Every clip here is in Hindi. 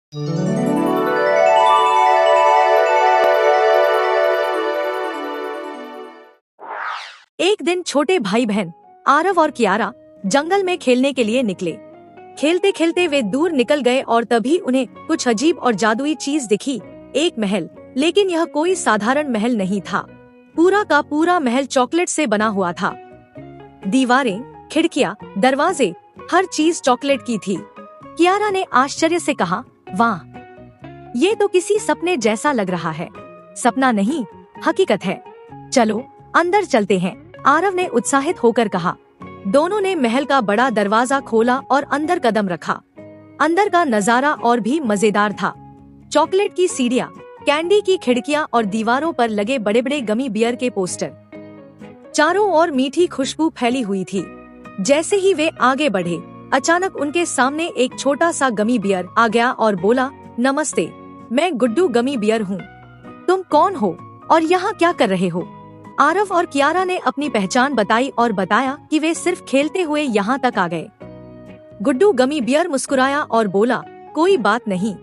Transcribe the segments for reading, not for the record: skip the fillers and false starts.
एक दिन छोटे भाई बहन आरव और कियारा जंगल में खेलने के लिए निकले। खेलते खेलते वे दूर निकल गए और तभी उन्हें कुछ अजीब और जादुई चीज दिखी। एक महल, लेकिन यह कोई साधारण महल नहीं था। पूरा का पूरा महल चॉकलेट से बना हुआ था। दीवारें, खिड़कियां, दरवाजे, हर चीज चॉकलेट की थी। कियारा ने आश्चर्य से कहा, वाह, ये तो किसी सपने जैसा लग रहा है। सपना नहीं, हकीकत है। चलो अंदर चलते हैं, आरव ने उत्साहित होकर कहा। दोनों ने महल का बड़ा दरवाजा खोला और अंदर कदम रखा। अंदर का नजारा और भी मजेदार था। चॉकलेट की सीढ़ियाँ, कैंडी की खिड़कियाँ और दीवारों पर लगे बड़े बड़े गमी बियर के पोस्टर। चारों ओर मीठी खुशबू फैली हुई थी। जैसे ही वे आगे बढ़े, अचानक उनके सामने एक छोटा सा गमी बियर आ गया और बोला, नमस्ते, मैं गुड्डू गमी बियर हूँ। तुम कौन हो और यहाँ क्या कर रहे हो? आरव और कियारा ने अपनी पहचान बताई और बताया कि वे सिर्फ खेलते हुए यहाँ तक आ गए। गुड्डू गमी बियर मुस्कुराया और बोला, कोई बात नहीं,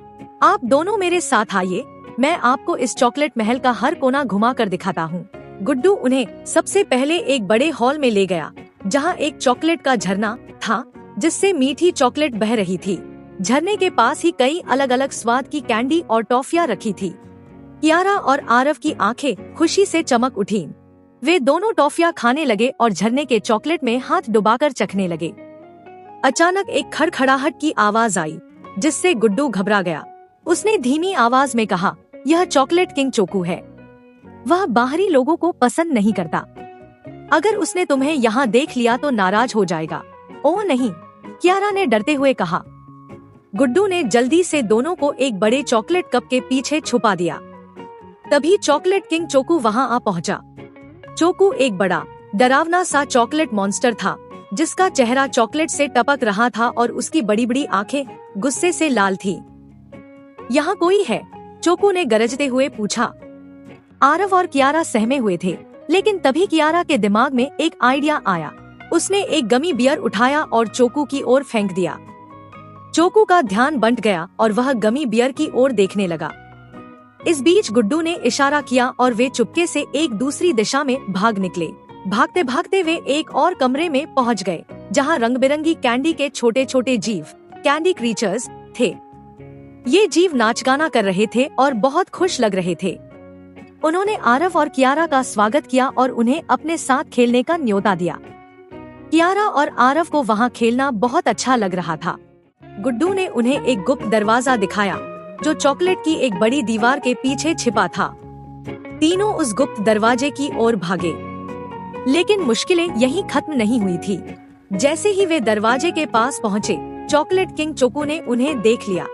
आप दोनों मेरे साथ आइए, मैं आपको इस चॉकलेट महल का हर कोना घुमा कर दिखाता हूँ। गुड्डू उन्हें सबसे पहले एक बड़े हॉल में ले गया, जहाँ एक चॉकलेट का झरना था जिससे मीठी चॉकलेट बह रही थी। झरने के पास ही कई अलग अलग स्वाद की कैंडी और टॉफियाँ रखी थी। कियारा और आरव की आंखें खुशी से चमक उठीं। वे दोनों टॉफियां खाने लगे और झरने के चॉकलेट में हाथ डुबाकर चखने लगे। अचानक एक खड़खड़ाहट की आवाज आई, जिससे गुड्डू घबरा गया। उसने धीमी आवाज में कहा, यह चॉकलेट किंग चोकू है। वह बाहरी लोगों को पसंद नहीं करता। अगर उसने तुम्हें यहाँ देख लिया तो नाराज हो जाएगा। ओह नहीं, कियारा ने डरते हुए कहा। गुड्डू ने जल्दी से दोनों को एक बड़े चॉकलेट कप के पीछे छुपा दिया। तभी चॉकलेट किंग चोकू वहाँ आ पहुँचा। चोकू एक बड़ा डरावना सा चॉकलेट मॉन्स्टर था, जिसका चेहरा चॉकलेट से टपक रहा था और उसकी बड़ी बड़ी आंखें गुस्से से लाल थीं। यहाँ कोई है? चोकू ने गरजते हुए पूछा। आरव और कियारा सहमे हुए थे, लेकिन तभी कियारा के दिमाग में एक आइडिया आया। उसने एक गमी बियर उठाया और चोकू की ओर फेंक दिया। चोकू का ध्यान बंट गया और वह गमी बियर की ओर देखने लगा। इस बीच गुड्डू ने इशारा किया और वे चुपके से एक दूसरी दिशा में भाग निकले। भागते भागते वे एक और कमरे में पहुंच गए, जहां रंग बिरंगी कैंडी के छोटे छोटे जीव, कैंडी क्रीचर्स थे। ये जीव नाच गाना कर रहे थे और बहुत खुश लग रहे थे। उन्होंने आरव और कियारा का स्वागत किया और उन्हें अपने साथ खेलने का न्योता दिया। कियारा और आरव को वहाँ खेलना बहुत अच्छा लग रहा था। गुड्डू ने उन्हें एक गुप्त दरवाजा दिखाया, जो चॉकलेट की एक बड़ी दीवार के पीछे छिपा था। तीनों उस गुप्त दरवाजे की ओर भागे, लेकिन मुश्किलें यहीं खत्म नहीं हुई थी। जैसे ही वे दरवाजे के पास पहुँचे, चॉकलेट किंग चोकू ने उन्हें देख लिया।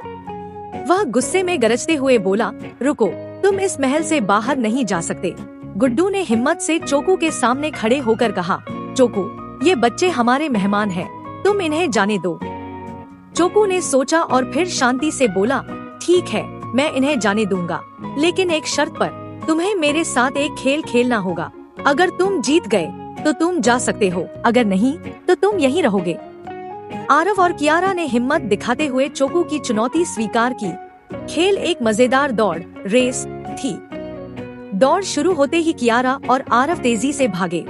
वह गुस्से में गरजते हुए बोला, रुको, तुम इस महल से बाहर नहीं जा सकते। गुड्डू ने हिम्मत से चोकू के सामने खड़े होकर कहा, चोकू, ये बच्चे हमारे मेहमान हैं, तुम इन्हें जाने दो। चोकू ने सोचा और फिर शांति से बोला, ठीक है, मैं इन्हें जाने दूंगा, लेकिन एक शर्त पर। तुम्हें मेरे साथ एक खेल खेलना होगा। अगर तुम जीत गए तो तुम जा सकते हो, अगर नहीं तो तुम यहीं रहोगे। आरव और कियारा ने हिम्मत दिखाते हुए चोकू की चुनौती स्वीकार की। खेल एक मजेदार दौड़ रेस थी। दौड़ शुरू होते ही कियारा और आरव तेजी से भागे।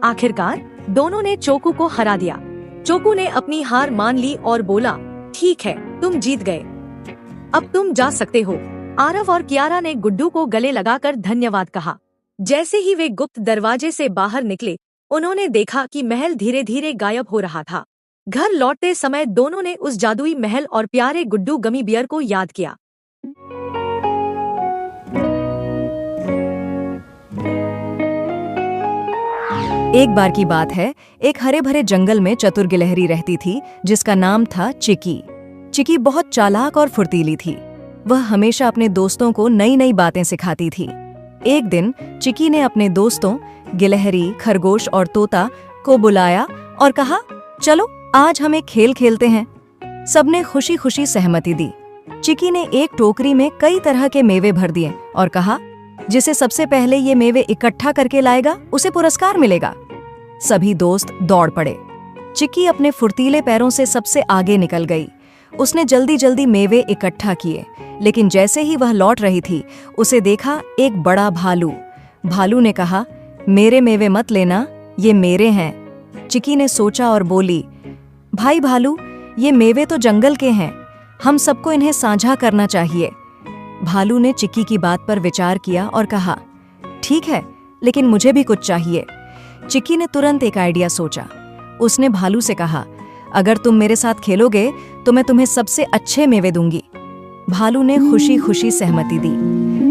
आखिरकार दोनों ने चोकू को हरा दिया। चोकू ने अपनी हार मान ली और बोला, ठीक है, तुम जीत गए, अब तुम जा सकते हो। आरव और कियारा ने गुड्डू को गले लगाकर धन्यवाद कहा। जैसे ही वे गुप्त दरवाजे से बाहर निकले, उन्होंने देखा कि महल धीरे धीरे गायब हो रहा था। घर लौटते समय दोनों ने उस जादुई महल और प्यारे गुड्डू गमी बियर को याद किया। एक बार की बात है, एक हरे भरे जंगल में चतुर गिलहरी रहती थी, जिसका नाम था चिकी। चिकी बहुत चालाक और फुर्तीली थी। वह हमेशा अपने दोस्तों को नई नई बातें सिखाती थी। एक दिन चिकी ने अपने दोस्तों गिलहरी, खरगोश और तोता को बुलाया और कहा, चलो आज हम एक खेल खेलते हैं। सबने खुशी खुशी सहमति दी। चिकी ने एक टोकरी में कई तरह के मेवे भर दिए और कहा, जिसे सबसे पहले ये मेवे इकट्ठा करके लाएगा उसे पुरस्कार मिलेगा। सभी दोस्त दौड़ पड़े। चिकी अपने फुर्तीले पैरों से सबसे आगे निकल गई। उसने जल्दी जल्दी मेवे इकट्ठा किए, लेकिन जैसे ही वह लौट रही थी उसे देखा एक बड़ा भालू। भालू ने कहा, मेरे मेवे मत लेना, ये मेरे हैं। चिकी ने सोचा और बोली, भाई भालू, ये मेवे तो जंगल के हैं, हम सबको इन्हें साझा करना चाहिए। भालू ने चिकी की बात पर विचार किया और कहा, ठीक है, लेकिन मुझे भी कुछ चाहिए। चिकी ने तुरंत एक आइडिया सोचा। उसने भालू से कहा, अगर तुम मेरे साथ खेलोगे तो मैं तुम्हें सबसे अच्छे मेवे दूंगी। भालू ने खुशी खुशी सहमति दी।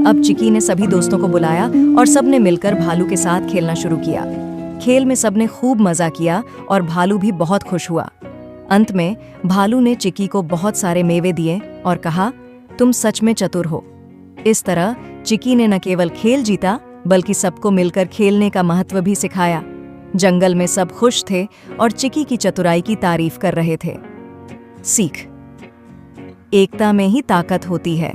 अब चिकी ने सभी दोस्तों को बुलाया और सबने मिलकर भालू के साथ खेलना शुरू किया। खेल में सबने खूब मजा किया और भालू भी बहुत खुश हुआ। अंत में भालू ने चिकी को बहुत सारे मेवे दिए और कहा, तुम सच में चतुर हो। इस तरह चिकी ने न केवल खेल जीता बल्कि सबको मिलकर खेलने का महत्व भी सिखाया। जंगल में सब खुश थे और चिकी की चतुराई की तारीफ कर रहे थे। सीख, एकता में ही ताकत होती है।